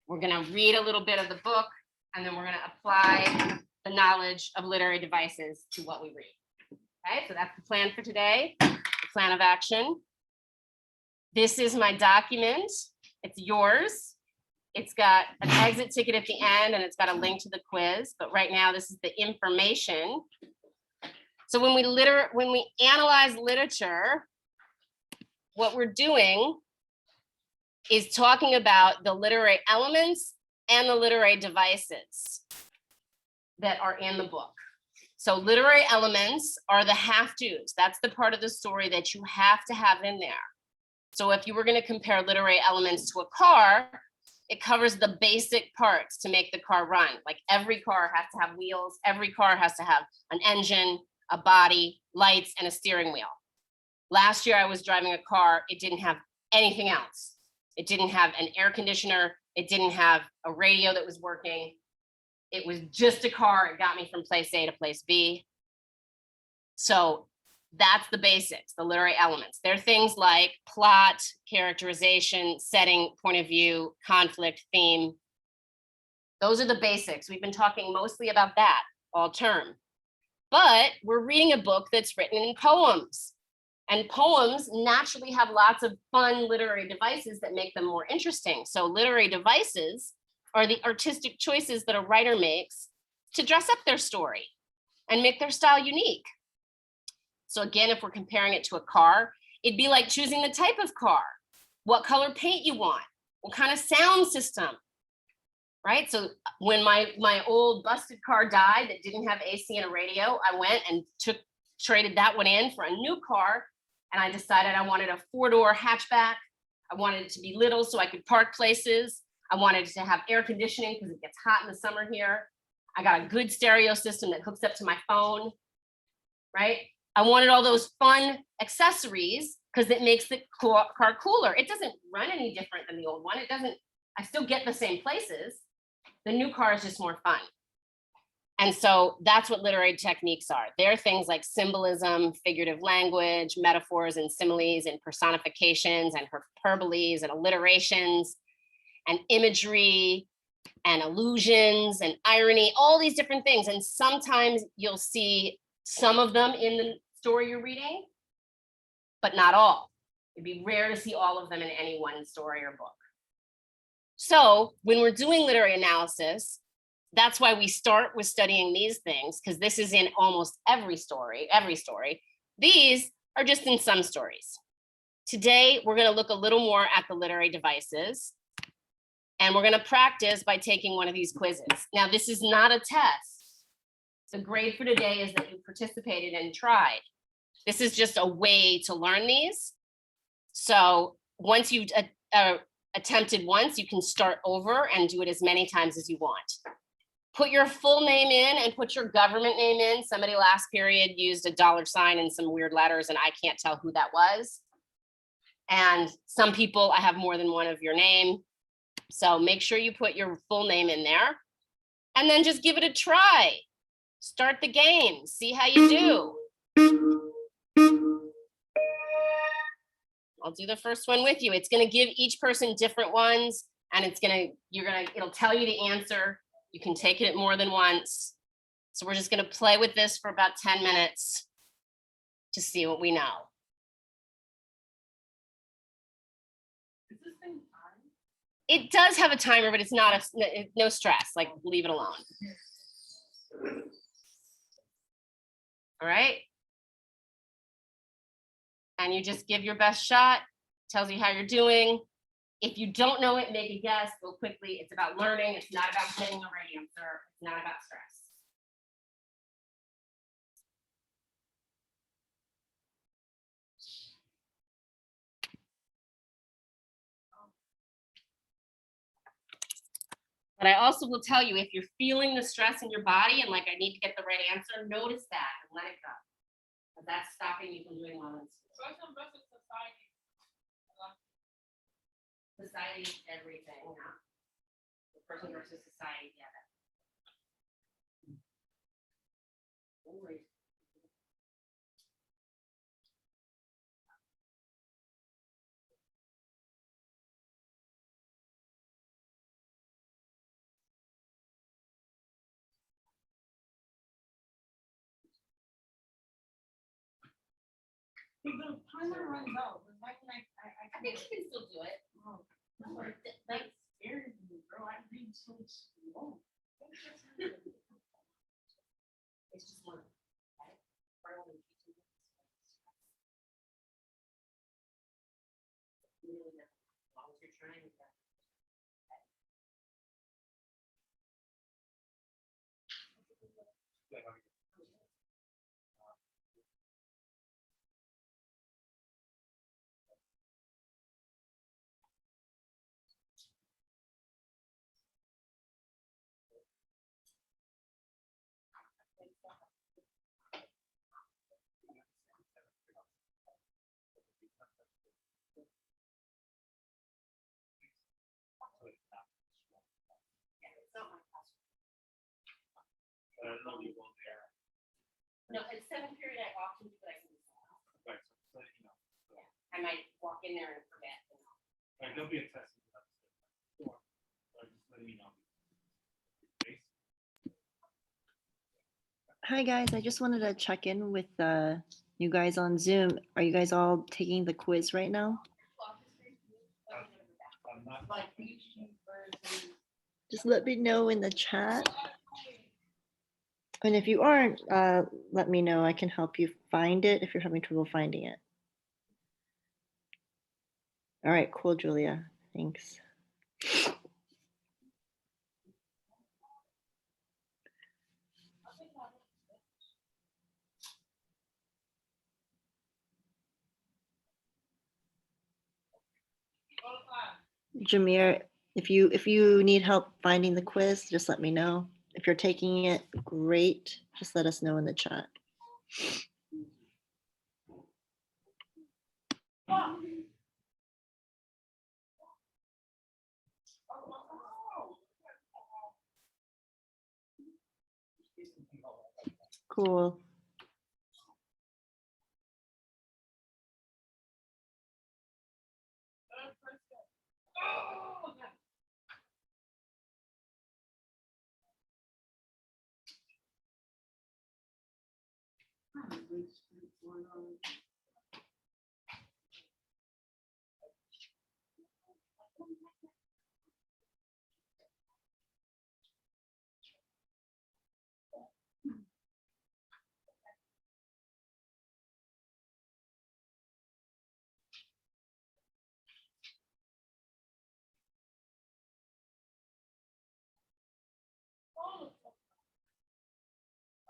We're going to read a little bit of the book, and then we're going to apply the knowledge of literary devices to what we read. Okay, so that's the plan for today, the plan of action. This is my document. It's yours. It's got an exit ticket at the end, and it's got a link to the quiz. But right now, this is the information. So when we analyze literature, what we're doing is talking about the literary elements and the literary devices that are in the book. So literary elements are the have-tos. That's the part of the story that you have to have in there. So if you were going to compare literary elements to a car, it covers the basic parts to make the car run. Like every car has to have wheels. Every car has to have an engine, a body, lights, and a steering wheel. Last year I was driving a car. It didn't have anything else. It didn't have an air conditioner. It didn't have a radio that was working. It was just a car. It got me from place A to place B. So that's the basics, the literary elements. They're things like plot, characterization, setting, point of view, conflict, theme. Those are the basics. We've been talking mostly about that all term. But we're reading a book that's written in poems. And poems naturally have lots of fun literary devices that make them more interesting. So literary devices are the artistic choices that a writer makes to dress up their story and make their style unique. So again, if we're comparing it to a car, it'd be like choosing the type of car, what color paint you want, what kind of sound system, right? So when my old busted car died that didn't have AC and a radio, I went and traded that one in for a new car. And I decided I wanted a 4-door hatchback. I wanted it to be little so I could park places. I wanted it to have air conditioning because it gets hot in the summer here. I got a good stereo system that hooks up to my phone, right? I wanted all those fun accessories because it makes the car cooler. It doesn't run any different than the old one. I still get the same places. The new car is just more fun. And so that's what literary techniques are. They're things like symbolism, figurative language, metaphors and similes and personifications and hyperboles and alliterations and imagery and allusions and irony, all these different things. And sometimes you'll see some of them in the story you're reading, but not all. It'd be rare to see all of them in any one story or book. So when we're doing literary analysis, that's why we start with studying these things, because this is in almost every story. These are just in some stories. Today, we're going to look a little more at the literary devices, and we're going to practice by taking one of these quizzes. Now, this is not a test. The grade for today is that you participated and tried. This is just a way to learn these. So once you've attempted once, you can start over and do it as many times as you want. Put your full name in and put your government name in. Somebody last period used a $sign and some weird letters, and I can't tell who that was. And some people, I have more than one of your name. So make sure you put your full name in there and then just give it a try. Start the game, see how you do. I'll do the first one with you. It's gonna give each person different ones, and it'll tell you the answer. You can take it more than once. So we're just gonna play with this for about 10 minutes to see what we know. Is this thing on? It does have a timer, but it's not no stress, like leave it alone. All right. And you just give your best shot, tells you how you're doing. If you don't know it, make a guess, go quickly. It's about learning. It's not about getting a right answer. It's not about stress. But I also will tell you, if you're feeling the stress in your body and like, I need to get the right answer, notice that and let it go. But that's stopping you from doing well in school. Person versus society. Society is everything. Yeah. The person versus society, yeah. Don't worry. The timer runs out. I think you can still do it. That's scary, bro. I read so slow. It's just one. Right? Really not. As long as you're trying. I don't know you won't there. No, in seventh period, I often do, but I can. Right, so, you know. So, I might walk in there and forget. right, there'll be a test. Sure. So just letting you know. Hi guys, I just wanted to check in with you guys on Zoom. Are you guys all taking the quiz right now? I'm not. Just let me know in the chat. And if you aren't, let me know. I can help you find it if you're having trouble finding it. All right, cool, Julia. Thanks. Jameer, if you need help finding the quiz, just let me know. If you're taking it, great. Just let us know in the chat. Cool.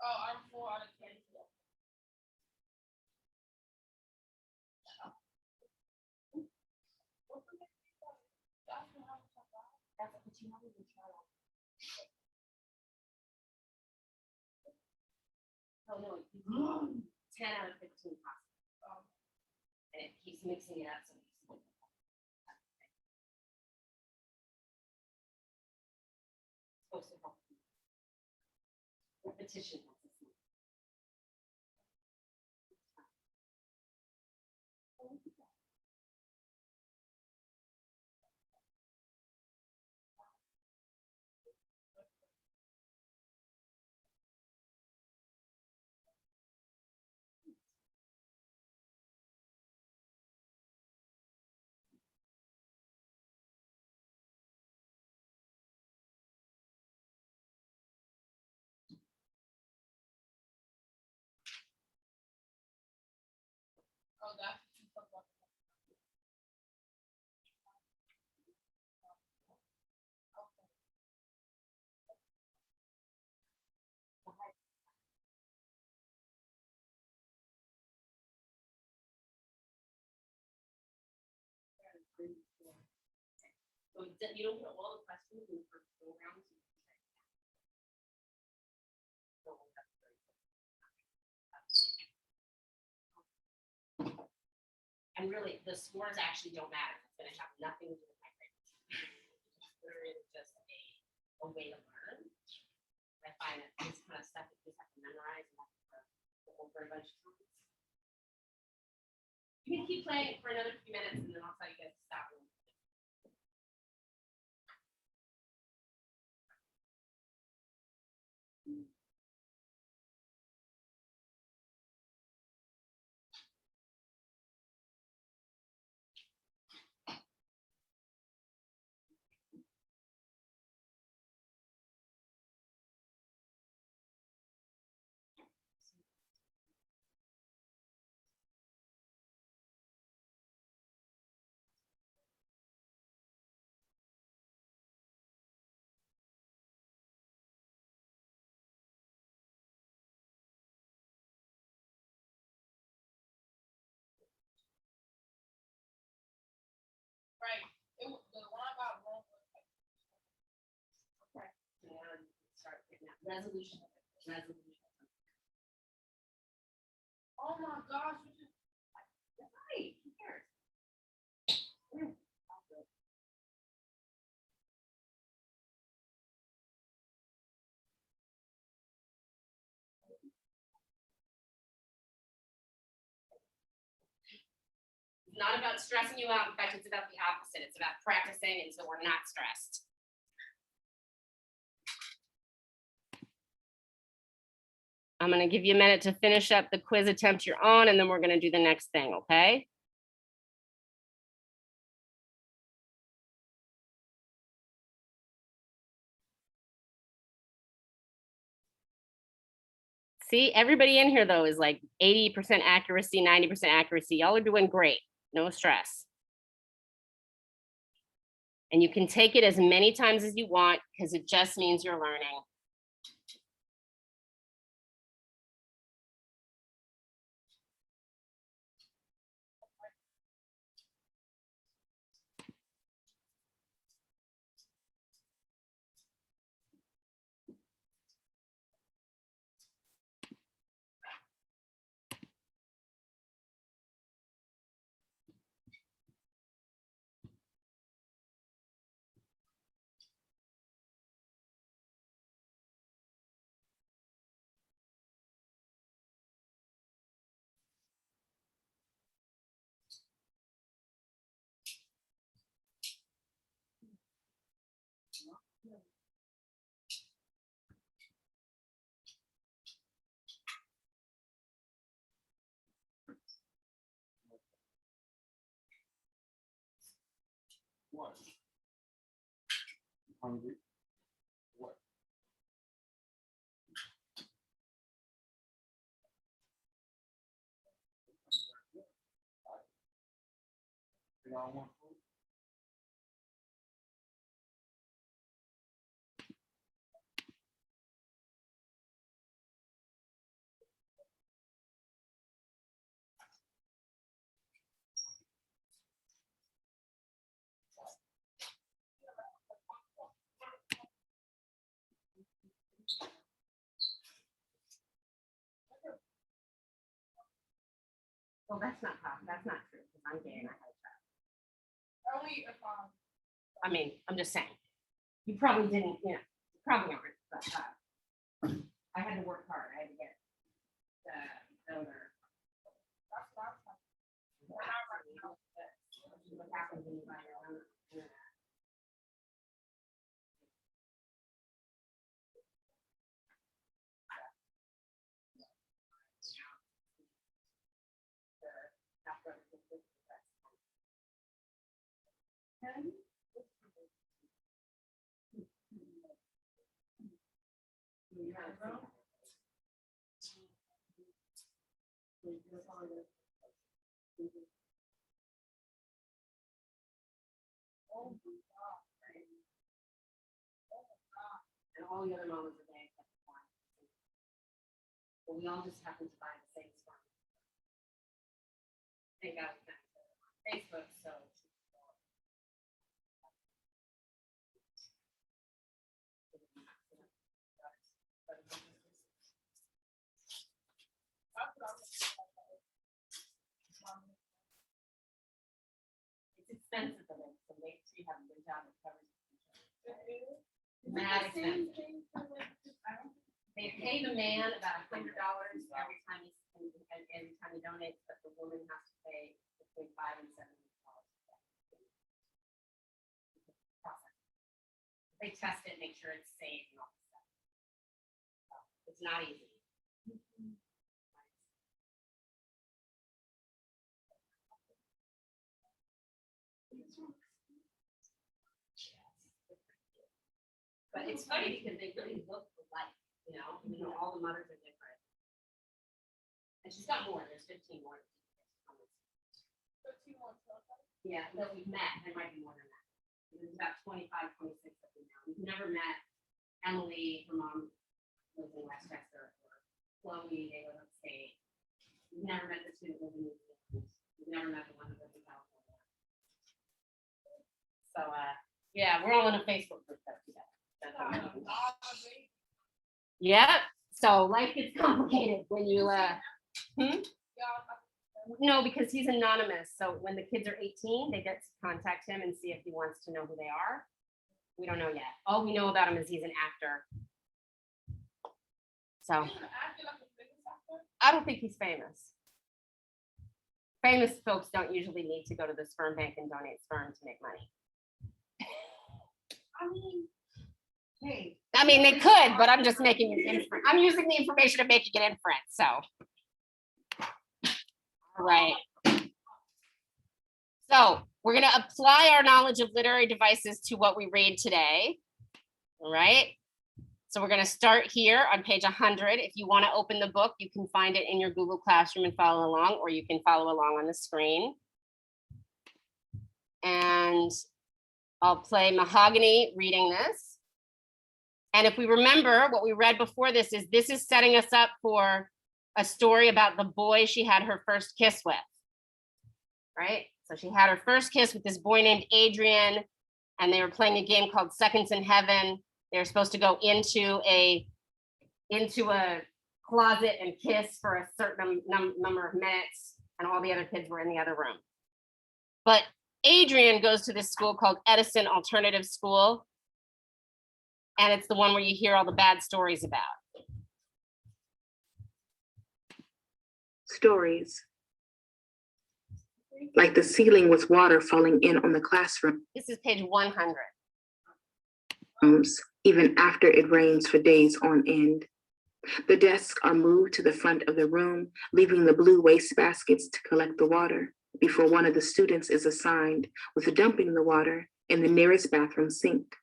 Oh, I'm 4 out of 10. Oh, no, 10 out of 15 possible. And it keeps mixing it up. So supposed to help. Repetition. Oh, that's So you don't get all the questions in the first go round. And really, the scores actually don't matter. It's going to have nothing to do with my grade. It's literally just a way to learn. I find that this kind of stuff you just have to memorize and have to go over a bunch of times. You can keep playing for another few minutes and then I'll tell you guys to stop. Right. The one I got wrong was like, Okay. And start getting that resolution. oh my gosh, you just Right, who cares? It's not about stressing you out. In fact, it's about the opposite. It's about practicing, and so we're not stressed. I'm going to give you a minute to finish up the quiz attempt you're on, and then we're going to do the next thing, okay? See, everybody in here, though, is like 80% accuracy, 90% accuracy. Y'all are doing great. No stress. And you can take it as many times as you want because it just means you're learning. What? Hungry? What? You don't want food? Well, that's not true because I'm gay and I had a child. only if I mean, I'm just saying. You probably didn't, you probably aren't, but I had to work hard. I had to get the donor. that's what I'm talking What happens when you buy your own internet? And all the other moments of the day. But we all just happen to buy the same stuff. Thank God we found each other on Facebook, so. It's expensive, but so make sure you have a good job of covering. Mad expensive. They pay the man about $100 every time he donates, but the woman has to pay between $500 and $700. They test it, make sure it's safe and all that stuff. So, it's not easy. But it's funny because they really look alike, even though all the mothers are different. And she's got more, there's 15 more. 15 more children. Yeah, that we've met, there might be more than that. There's about 25, 26 that we know. We've never met Emily, her mom lives in Westchester, or Chloe, they live upstate. We've never met the two that live in New Zealand. We've never met the one that lives in California. So, yeah, we're all in a Facebook group together. Yep, so life gets complicated when you, no, because he's anonymous, so when the kids are 18, they get to contact him and see if he wants to know who they are. We don't know yet. All we know about him is he's an actor. So, I don't think he's famous. Famous folks don't usually need to go to the sperm bank and donate sperm to make money. I mean, they could, but I'm just making an inference. I'm using the information and making an inference, so. All right. So we're gonna apply our knowledge of literary devices to what we read today. All right. So we're gonna start here on page 100. If you wanna open the book, you can find it in your Google Classroom and follow along, or you can follow along on the screen. And I'll play Mahogany reading this. And if we remember what we read before this is setting us up for a story about the boy she had her first kiss with, right? So she had her first kiss with this boy named Adrian, and they were playing a game called Seconds in Heaven. They were supposed to go into a closet and kiss for a certain number of minutes, and all the other kids were in the other room. But Adrian goes to this school called Edison Alternative School, and it's the one where you hear all the bad stories about. Stories. Like the ceiling was water falling in on the classroom. This is page 100. Even after it rains for days on end. The desks are moved to the front of the room, leaving the blue waste baskets to collect the water before one of the students is assigned with dumping the water in the nearest bathroom sink.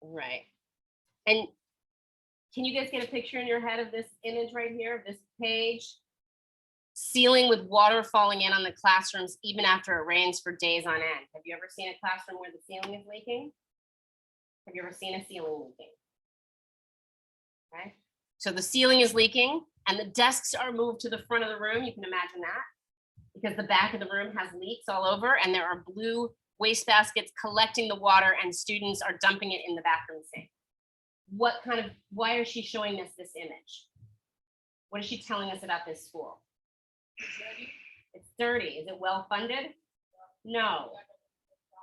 Right. And can you guys get a picture in your head of this image right here, of this page? Ceiling with water falling in on the classrooms even after it rains for days on end. Have you ever seen a classroom where the ceiling is leaking? Have you ever seen a ceiling leaking? Okay. So the ceiling is leaking and the desks are moved to the front of the room. You can imagine that because the back of the room has leaks all over and there are blue waste baskets collecting the water and students are dumping it in the bathroom sink. Why is she showing us this image? What is she telling us about this school? It's dirty. Is it well funded? No.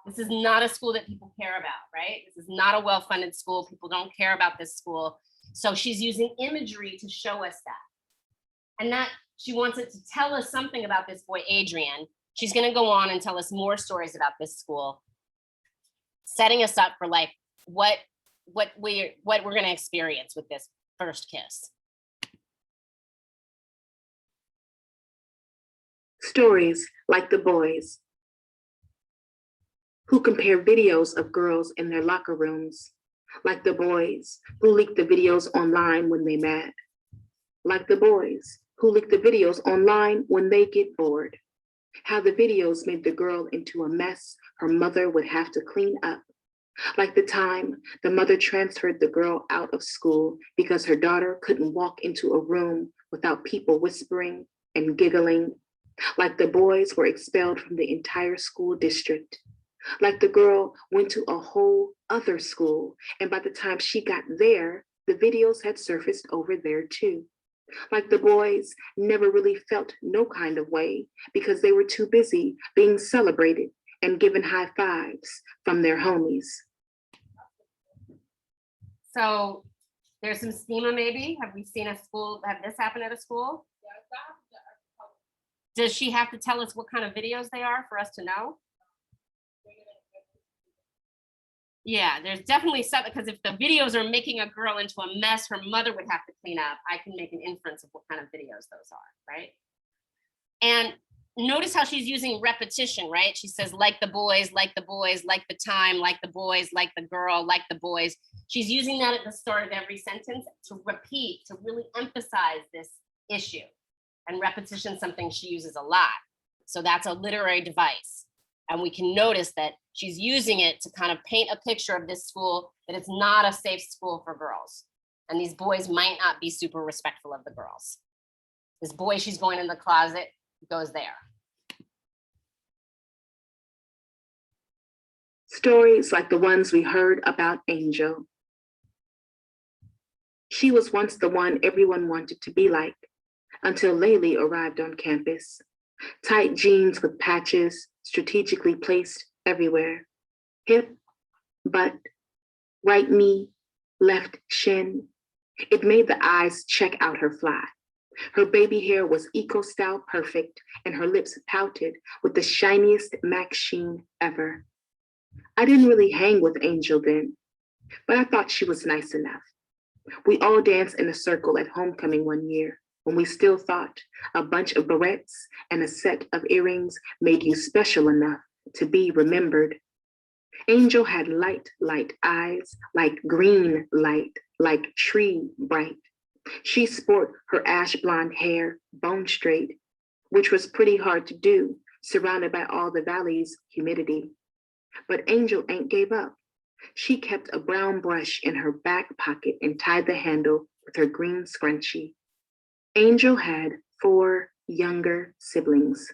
This is not a school that people care about, right? This is not a well-funded school. People don't care about this school. So she's using imagery to show us that. And that she wants it to tell us something about this boy, Adrian. She's going to go on and tell us more stories about this school, setting us up for like what we're going to experience with this first kiss. Stories like the boys who compare videos of girls in their locker rooms, like the boys who leak the videos online when they mad, like the boys who leak the videos online when they get bored, how the videos made the girl into a mess her mother would have to clean up, like the time the mother transferred the girl out of school because her daughter couldn't walk into a room without people whispering and giggling, like the boys were expelled from the entire school district, like the girl went to a whole other school, and by the time she got there, the videos had surfaced over there too. Like the boys never really felt no kind of way because they were too busy being celebrated and given high fives from their homies. So there's some schema maybe. Have we seen a school, have this happen at a school? Does she have to tell us what kind of videos they are for us to know? Yeah, there's definitely something, because if the videos are making a girl into a mess her mother would have to clean up, I can make an inference of what kind of videos those are, right? And notice how she's using repetition, right? She says, like the boys, like the boys, like the time, like the boys, like the girl, like the boys. She's using that at the start of every sentence to repeat, to really emphasize this issue. And repetition is something she uses a lot. So that's a literary device. And we can notice that she's using it to kind of paint a picture of this school, that it's not a safe school for girls. And these boys might not be super respectful of the girls. This boy she's going in the closet goes there. Stories like the ones we heard about Angel. She was once the one everyone wanted to be like, until Laylee arrived on campus. Tight jeans with patches strategically placed everywhere. Hip, butt, right knee, left shin. It made the eyes check out her fly. Her baby hair was eco-style perfect, and her lips pouted with the shiniest MAC sheen ever. I didn't really hang with Angel then, but I thought she was nice enough. We all danced in a circle at homecoming one year when we still thought a bunch of barrettes and a set of earrings made you special enough to be remembered. Angel had light eyes, like green light, like tree bright. She sport her ash blonde hair bone straight, which was pretty hard to do, surrounded by all the valley's humidity. But Angel ain't gave up. She kept a brown brush in her back pocket and tied the handle with her green scrunchie. Angel had 4 younger siblings,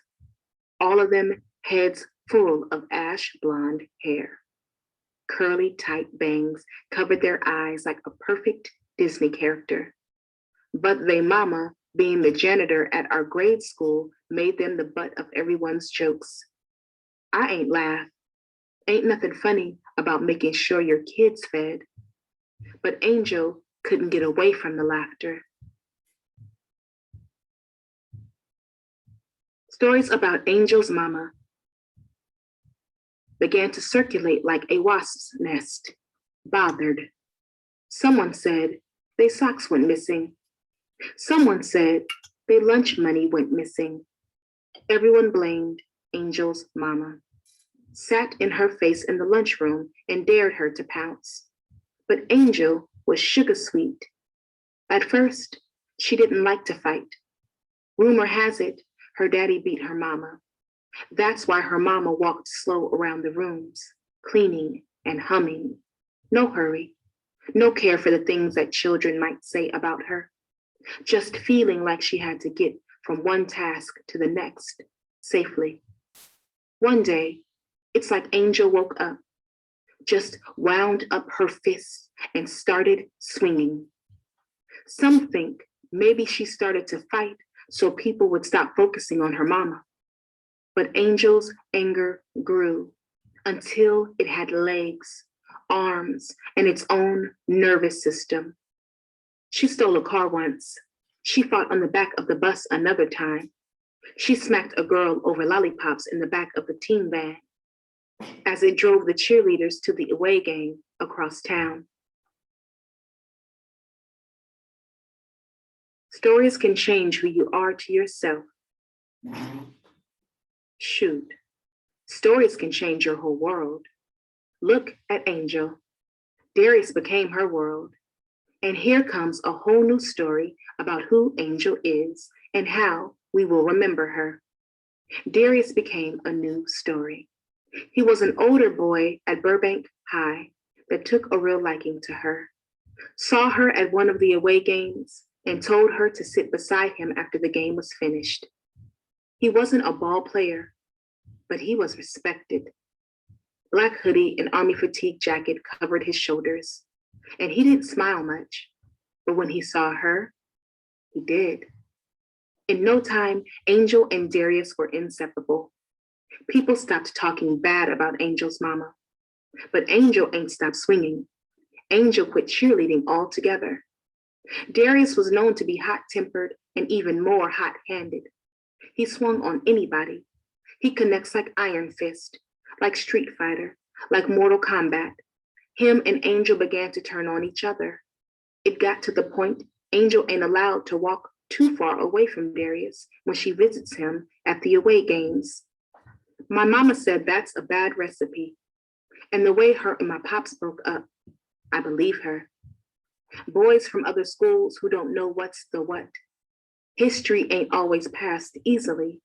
all of them heads full of ash blonde hair. Curly, tight bangs covered their eyes like a perfect Disney character. But they mama, being the janitor at our grade school, made them the butt of everyone's jokes. I ain't laugh. Ain't nothing funny about making sure your kids fed. But Angel couldn't get away from the laughter. Stories about Angel's mama began to circulate like a wasp's nest. Bothered. Someone said their socks went missing. Someone said their lunch money went missing. Everyone blamed Angel's mama. Sat in her face in the lunchroom and dared her to pounce. But Angel was sugar sweet. At first, she didn't like to fight. Rumor has it, her daddy beat her mama. That's why her mama walked slow around the rooms, cleaning and humming. No hurry, no care for the things that children might say about her. Just feeling like she had to get from one task to the next safely. One day, it's like Angel woke up, just wound up her fists and started swinging. Some think maybe she started to fight so people would stop focusing on her mama. But Angel's anger grew until it had legs, arms, and its own nervous system. She stole a car once. She fought on the back of the bus another time. She smacked a girl over lollipops in the back of the team van as it drove the cheerleaders to the away game across town. Stories can change who you are to yourself. Shoot, stories can change your whole world. Look at Angel. Darius became her world. And here comes a whole new story about who Angel is and how we will remember her. Darius became a new story. He was an older boy at Burbank High that took a real liking to her, saw her at one of the away games, and told her to sit beside him after the game was finished. He wasn't a ball player, but he was respected. Black hoodie and army fatigue jacket covered his shoulders, and he didn't smile much, but when he saw her, he did. In no time, Angel and Darius were inseparable. People stopped talking bad about Angel's mama, but Angel ain't stopped swinging. Angel quit cheerleading altogether. Darius was known to be hot-tempered and even more hot-handed. He swung on anybody. He connects like Iron Fist, like Street Fighter, like Mortal Kombat. Him and Angel began to turn on each other. It got to the point Angel ain't allowed to walk too far away from Darius when she visits him at the away games. My mama said that's a bad recipe. And the way her and my pops broke up, I believe her. Boys from other schools who don't know what's the what. History ain't always passed easily.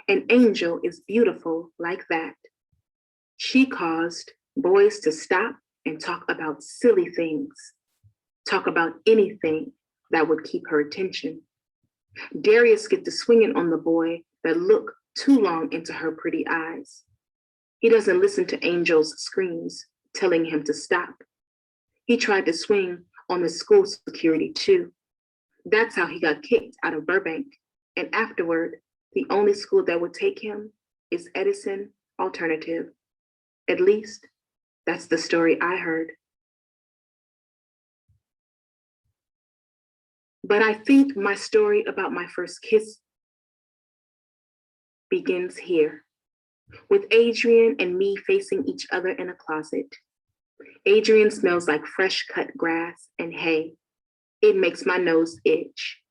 And Angel is beautiful like that. She caused boys to stop and talk about silly things, talk about anything that would keep her attention. Darius get to swinging on the boy that looked too long into her pretty eyes. He doesn't listen to angels' screams telling him to stop. He tried to swing on the school security too. That's how he got kicked out of Burbank. And afterward, the only school that would take him is Edison Alternative. At least, that's the story I heard. But I think my story about my first kiss begins here, with Adrian and me facing each other in a closet. Adrian smells like fresh cut grass and hay. It makes my nose itch.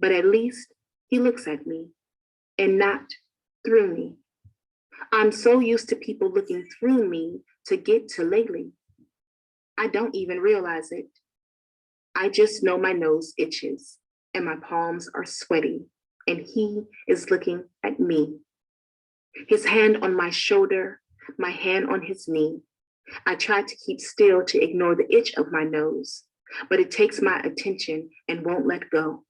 But at least he looks at me and not through me. I'm so used to people looking through me to get to lately. I don't even realize it. I just know my nose itches and my palms are sweaty and he is looking at me. His hand on my shoulder, my hand on his knee. I try to keep still to ignore the itch of my nose, but it takes my attention and won't let go.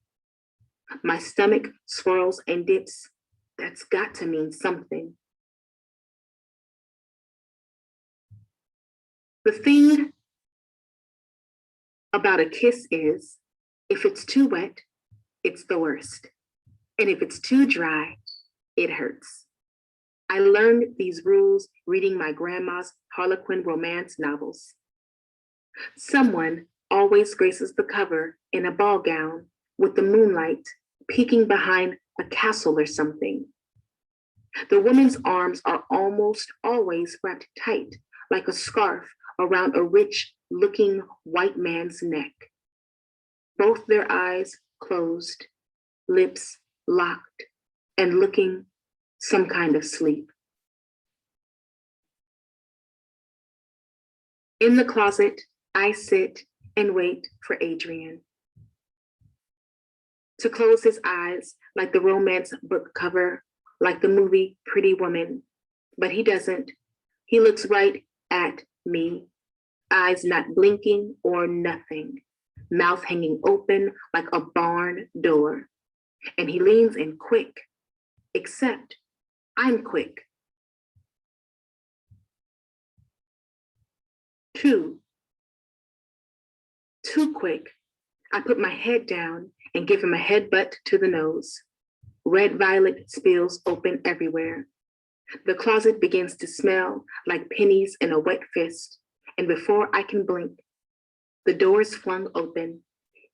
My stomach swirls and dips. That's got to mean something. The thing about a kiss is, if it's too wet, it's the worst. And if it's too dry, it hurts. I learned these rules reading my grandma's Harlequin romance novels. Someone always graces the cover in a ball gown with the moonlight peeking behind a castle or something. The woman's arms are almost always wrapped tight like a scarf around a rich-looking white man's neck. Both their eyes closed, lips locked, and looking some kind of sleep. In the closet, I sit and wait for Adrian to close his eyes like the romance book cover, like the movie Pretty Woman, but he doesn't. He looks right at me, eyes not blinking or nothing, mouth hanging open like a barn door. And he leans in quick, except I'm quick. Too quick. I put my head down and give him a headbutt to the nose. Red violet spills open everywhere. The closet begins to smell like pennies in a wet fist. And before I can blink, the door is flung open.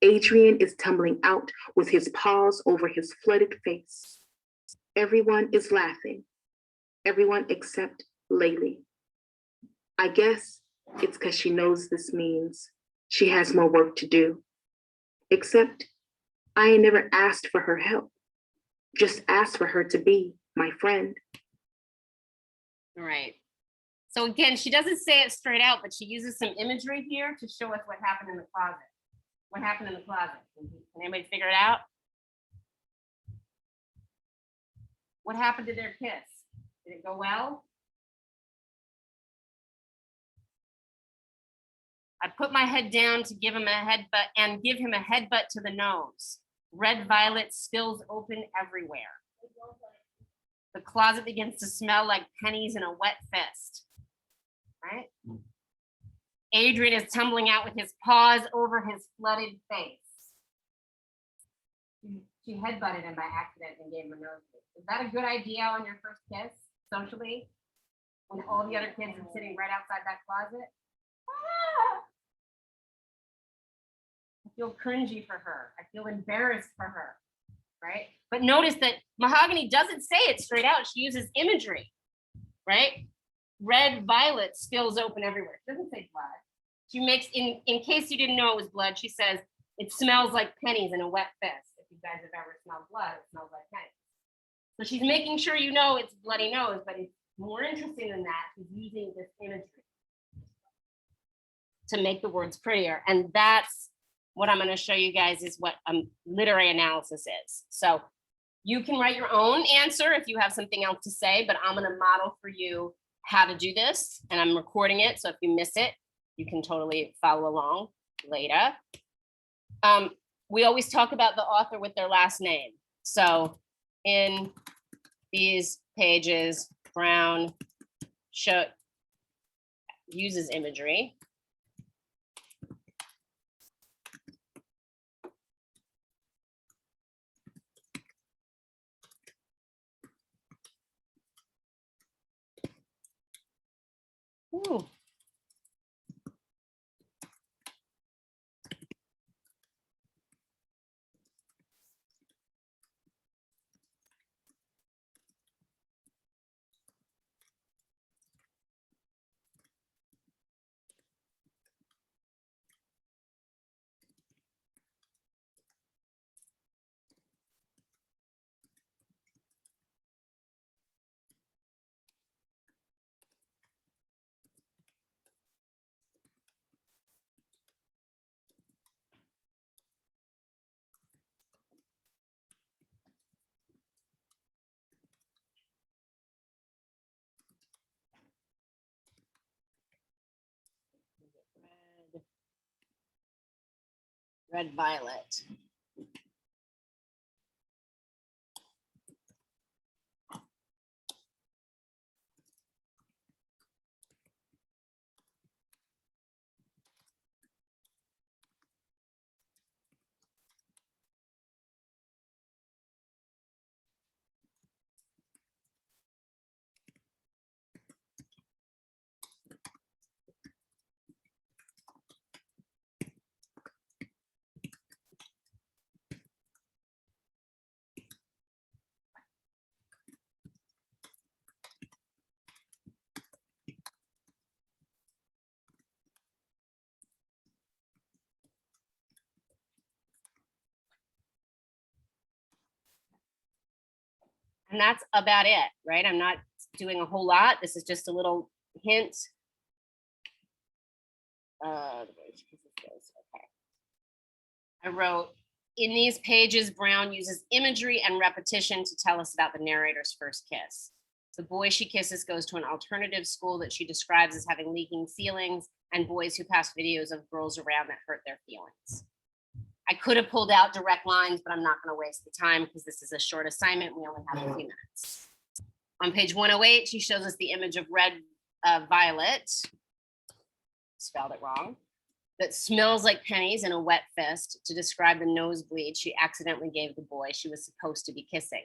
Adrian is tumbling out with his paws over his flooded face. Everyone is laughing. Everyone except Laylee. I guess it's because she knows this means she has more work to do. Except I never asked for her help, just asked for her to be my friend. All right. So again, she doesn't say it straight out, but she uses some imagery here to show us what happened in the closet. What happened in the closet? Can anybody figure it out? What happened to their kiss? Did it go well? I put my head down to give him a headbutt and give him a headbutt to the nose. Red violet spills open everywhere. The closet begins to smell like pennies in a wet fist. Right? Adrian is tumbling out with his paws over his flooded face. She headbutted him by accident and gave him a nosebleed. Is that a good idea on your first kiss, socially? When all the other kids are sitting right outside that closet? Ah! I feel cringy for her. I feel embarrassed for her, right? But notice that Mahogany doesn't say it straight out. She uses imagery, right? Red violet spills open everywhere. She doesn't say blood. She makes, in case you didn't know it was blood, she says, it smells like pennies in a wet fist. If you guys have ever smelled blood, it smells like pennies. So she's making sure you know it's bloody nose, but it's more interesting than that. She's using this imagery to make the words prettier. And that's what I'm going to show you guys is what literary analysis is. So you can write your own answer if you have something else to say, but I'm going to model for you how to do this, and I'm recording it. So if you miss it, you can totally follow along later. We always talk about the author with their last name. So in these pages, Brown uses imagery. Ooh. Red, violet. And that's about it, right? I'm not doing a whole lot. This is just a little hint. Okay. I wrote, in these pages, Brown uses imagery and repetition to tell us about the narrator's first kiss. The boy she kisses goes to an alternative school that she describes as having leaking ceilings and boys who pass videos of girls around that hurt their feelings. I could have pulled out direct lines, but I'm not going to waste the time because this is a short assignment. We only have a few minutes. On page 108, she shows us the image of red violet, spelled it wrong, that smells like pennies in a wet fist to describe the nosebleed she accidentally gave the boy she was supposed to be kissing.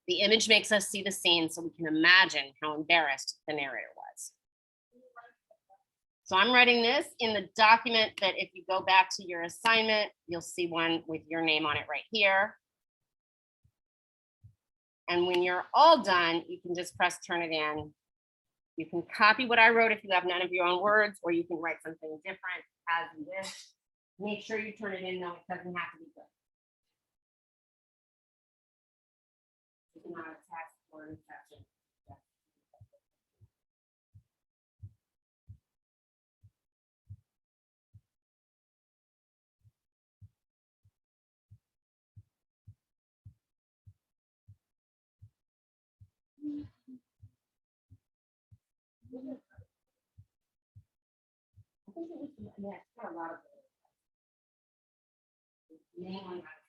The image makes us see the scene so we can imagine how embarrassed the narrator was. So I'm writing this in the document that if you go back to your assignment, you'll see one with your name on it right here. And when you're all done, you can just press turn it in. You can copy what I wrote if you have none of your own words, or you can write something different as you wish. Make sure you turn it in though, it doesn't have to be good. It's not a test or an exception. I think it was, yeah, it's got a lot of it. Main one has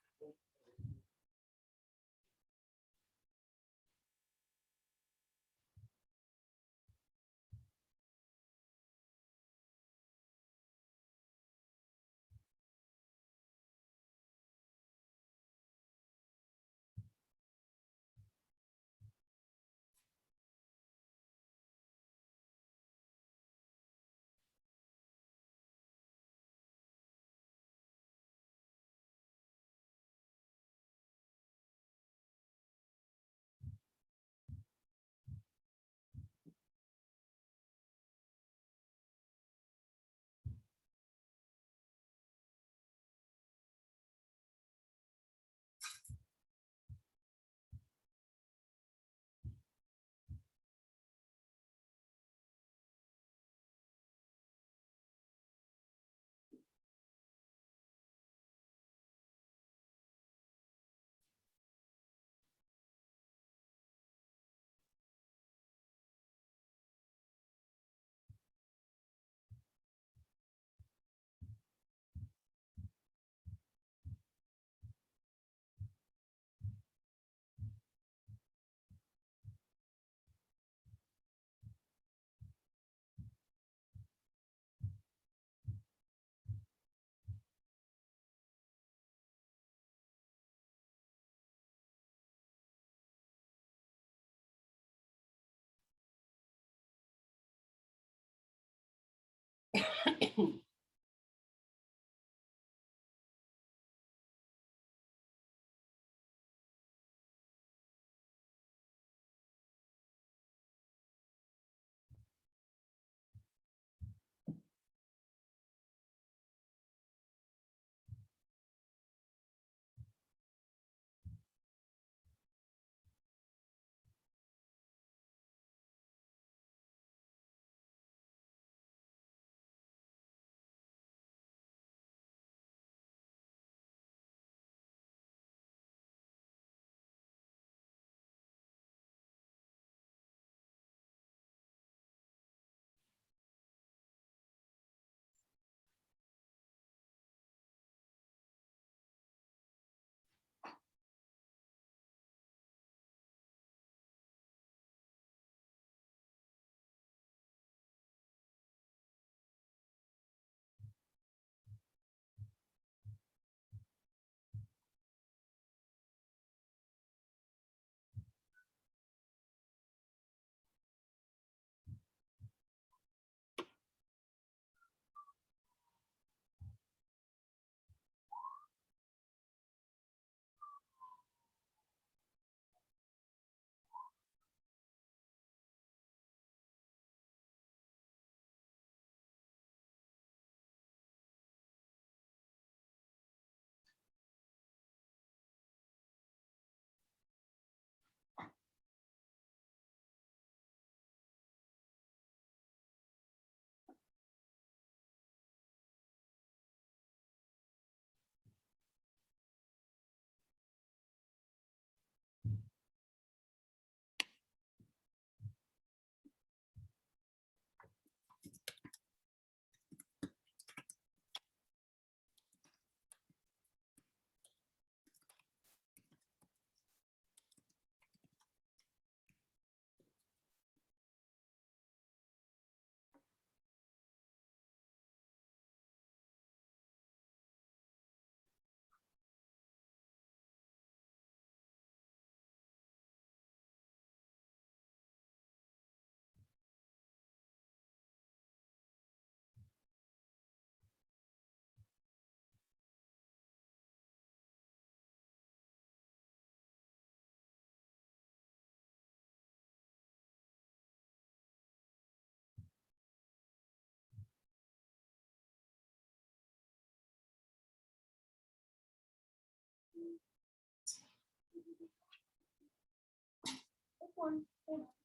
This one,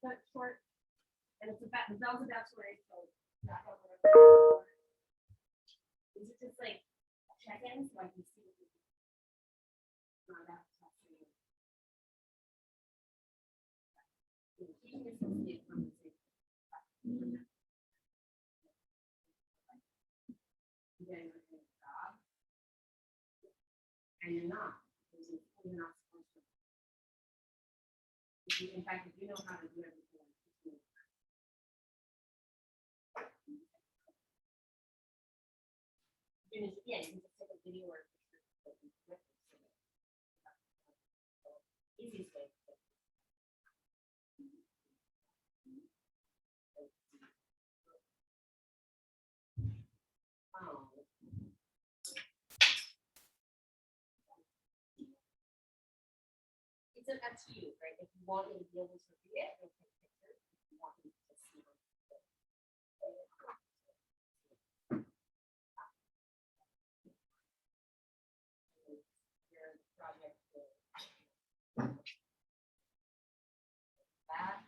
that's short, and it's about, the bell's about to ring, so. Is it just like check-ins, like you see? Not that tough for you. You can just see it from the same. You're getting a good job. And you're not, because you're not supposed to. In fact, if you know how to do everything, just do it. Yeah, you can just take a video or a picture. Easiest way. Oh. It's up to you, right? If you want me to be able to read it, you'll take pictures. If you want me to see it. Your project will that.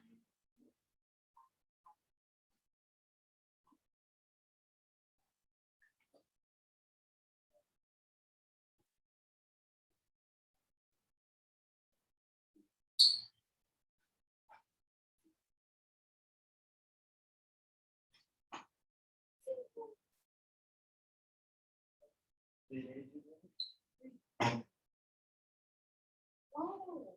Oh.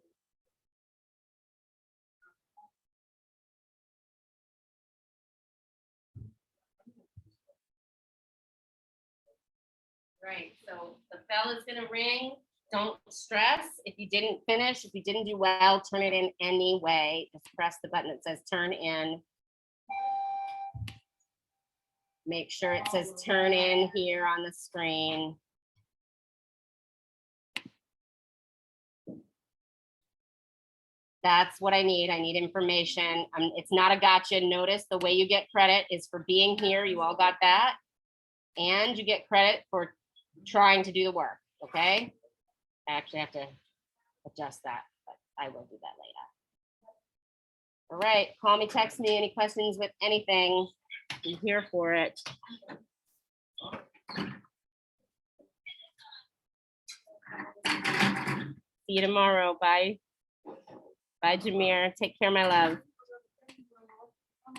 Right, so the bell is gonna ring. Don't stress. If you didn't finish, if you didn't do well, turn it in anyway. Just press the button that says turn in. Make sure it says turn in here on the screen. That's what I need. I need information. It's not a gotcha. Notice the way you get credit is for being here. You all got that. And you get credit for trying to do the work, okay? I actually have to adjust that, but I will do that later. All right, call me, text me, any questions with anything. I'm here for it. See you tomorrow. Bye. Bye, Jameer. Take care, my love.